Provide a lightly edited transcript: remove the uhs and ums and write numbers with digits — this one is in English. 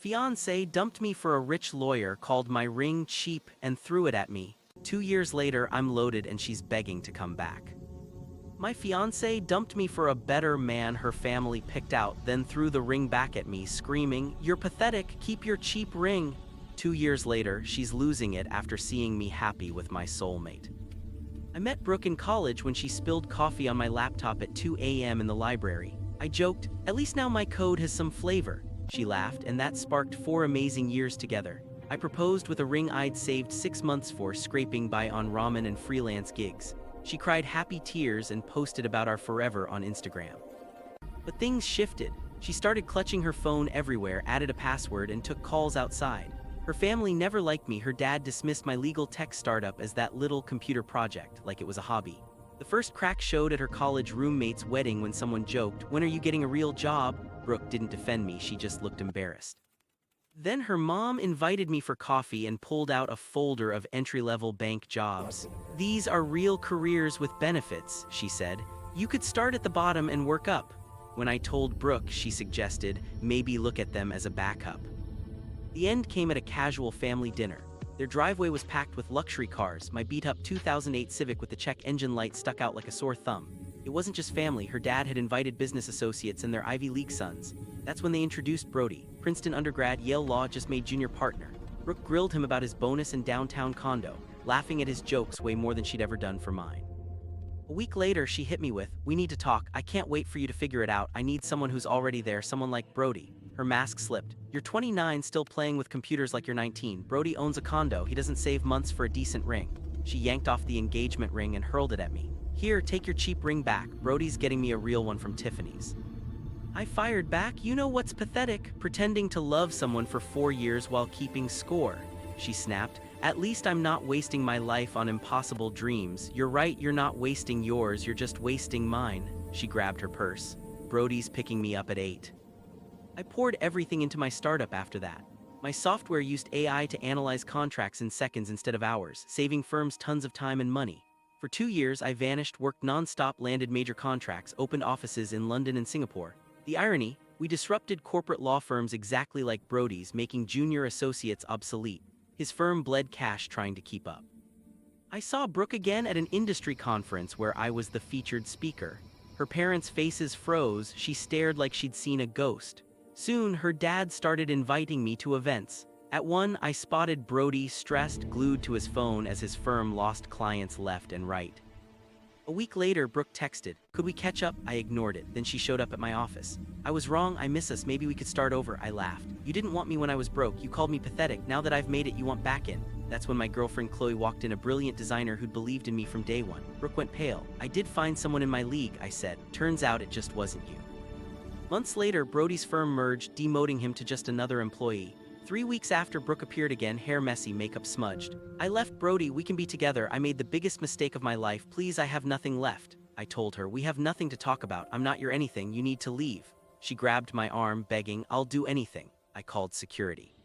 Fiancée dumped me for a rich lawyer, called my ring cheap, and threw it at me. 2 years later, I'm loaded and she's begging to come back. My fiancée dumped me for a better man her family picked out, then threw the ring back at me, screaming, "You're pathetic, keep your cheap ring." 2 years later, she's losing it after seeing me happy with my soulmate. I met Brooke in college when she spilled coffee on my laptop at 2 a.m. in the library. I joked, "At least now my code has some flavor." She laughed, and that sparked 4 amazing years together. I proposed with a ring I'd saved 6 months for, scraping by on ramen and freelance gigs. She cried happy tears and posted about our forever on Instagram. But things shifted. She started clutching her phone everywhere, added a password, and took calls outside. Her family never liked me. Her dad dismissed my legal tech startup as that little computer project, like it was a hobby. The first crack showed at her college roommate's wedding when someone joked, "When are you getting a real job?" Brooke didn't defend me, she just looked embarrassed. Then her mom invited me for coffee and pulled out a folder of entry-level bank jobs. "These are real careers with benefits," she said. "You could start at the bottom and work up." When I told Brooke, she suggested, "Maybe look at them as a backup." The end came at a casual family dinner. Their driveway was packed with luxury cars. My beat-up 2008 Civic with the check engine light stuck out like a sore thumb. It wasn't just family. Her dad had invited business associates and their Ivy League sons. That's when they introduced Brody. Princeton undergrad, Yale Law, just made junior partner. Brooke grilled him about his bonus and downtown condo, laughing at his jokes way more than she'd ever done for mine. A week later, she hit me with, "We need to talk. I can't wait for you to figure it out. I need someone who's already there, someone like Brody." Her mask slipped. "You're 29, still playing with computers like you're 19. Brody owns a condo. He doesn't save months for a decent ring." She yanked off the engagement ring and hurled it at me. "Here, take your cheap ring back. Brody's getting me a real one from Tiffany's." I fired back, "You know what's pathetic? Pretending to love someone for 4 years while keeping score." She snapped, "At least I'm not wasting my life on impossible dreams." "You're right, you're not wasting yours, you're just wasting mine." She grabbed her purse. "Brody's picking me up at 8. I poured everything into my startup after that. My software used AI to analyze contracts in seconds instead of hours, saving firms tons of time and money. For 2 years, I vanished, worked non-stop, landed major contracts, opened offices in London and Singapore. The irony, we disrupted corporate law firms exactly like Brody's, making junior associates obsolete. His firm bled cash trying to keep up. I saw Brooke again at an industry conference where I was the featured speaker. Her parents' faces froze. She stared like she'd seen a ghost. Soon, her dad started inviting me to events. At one, I spotted Brody, stressed, glued to his phone as his firm lost clients left and right. A week later, Brooke texted, "Could we catch up?" I ignored it. Then she showed up at my office. "I was wrong, I miss us, maybe we could start over." I laughed. "You didn't want me when I was broke, you called me pathetic. Now that I've made it, you want back in." That's when my girlfriend Chloe walked in, a brilliant designer who'd believed in me from day one. Brooke went pale. "I did find someone in my league," I said. "Turns out it just wasn't you." Months later, Brody's firm merged, demoting him to just another employee. 3 weeks after, Brooke appeared again, hair messy, makeup smudged. "I left Brody, we can be together. I made the biggest mistake of my life. Please, I have nothing left." I told her, "We have nothing to talk about. I'm not your anything, you need to leave." She grabbed my arm, begging, "I'll do anything." I called security.